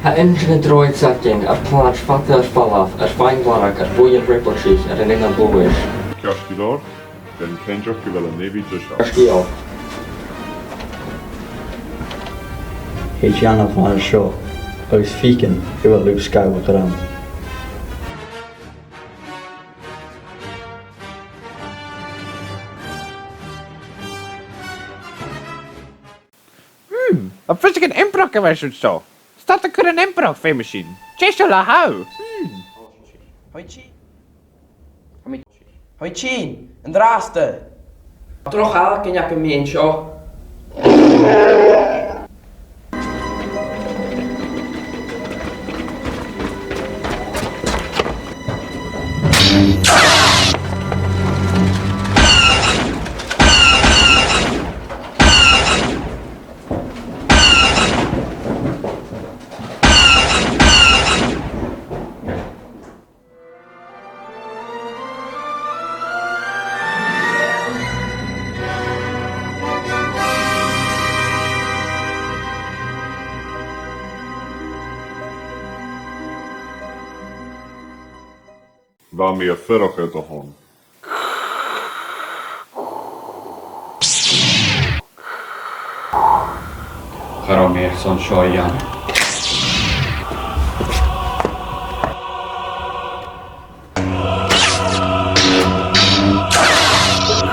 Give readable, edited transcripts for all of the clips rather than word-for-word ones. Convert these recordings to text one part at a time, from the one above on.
Ha engine droid setting ar plans fatta ar falaf, ar fain glarag, ar fwy yn riblachich, ar yn un bwyr. Ciasgilor, gan cendrach gyfel y nefi drysio. Ysgio. Heet Jana van der Shaw, oes fieken, yw Luke Skywalker aan. A fysic yn imbrach gyfer sy'n so. Start a cwrdd yn imbrach fe machine. Jesio la haw. Hoi Chi. Hoi Chi, yn draste. Droch al, gen jak yn mynd sio. Fa mi a ffyrwch edo hon. Charo mi son sioe iawn.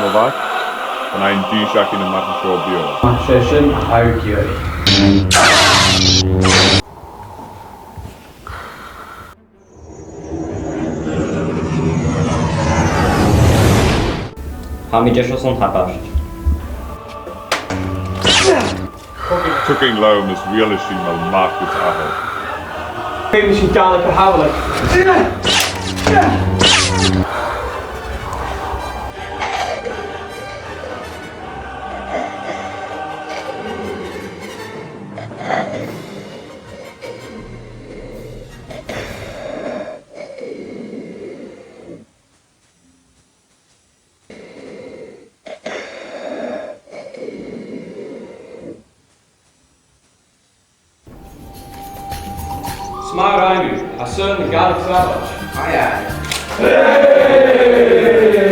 Novak, yn ein di siac yn y marn sio bio. Session hawgiau. Hami jesio son habash. Tucking laum is realishin mal Marcus Ahol. Maybe she's down like a howler. Smart Amy, I certainly got it savage. Aye, aye. Hey!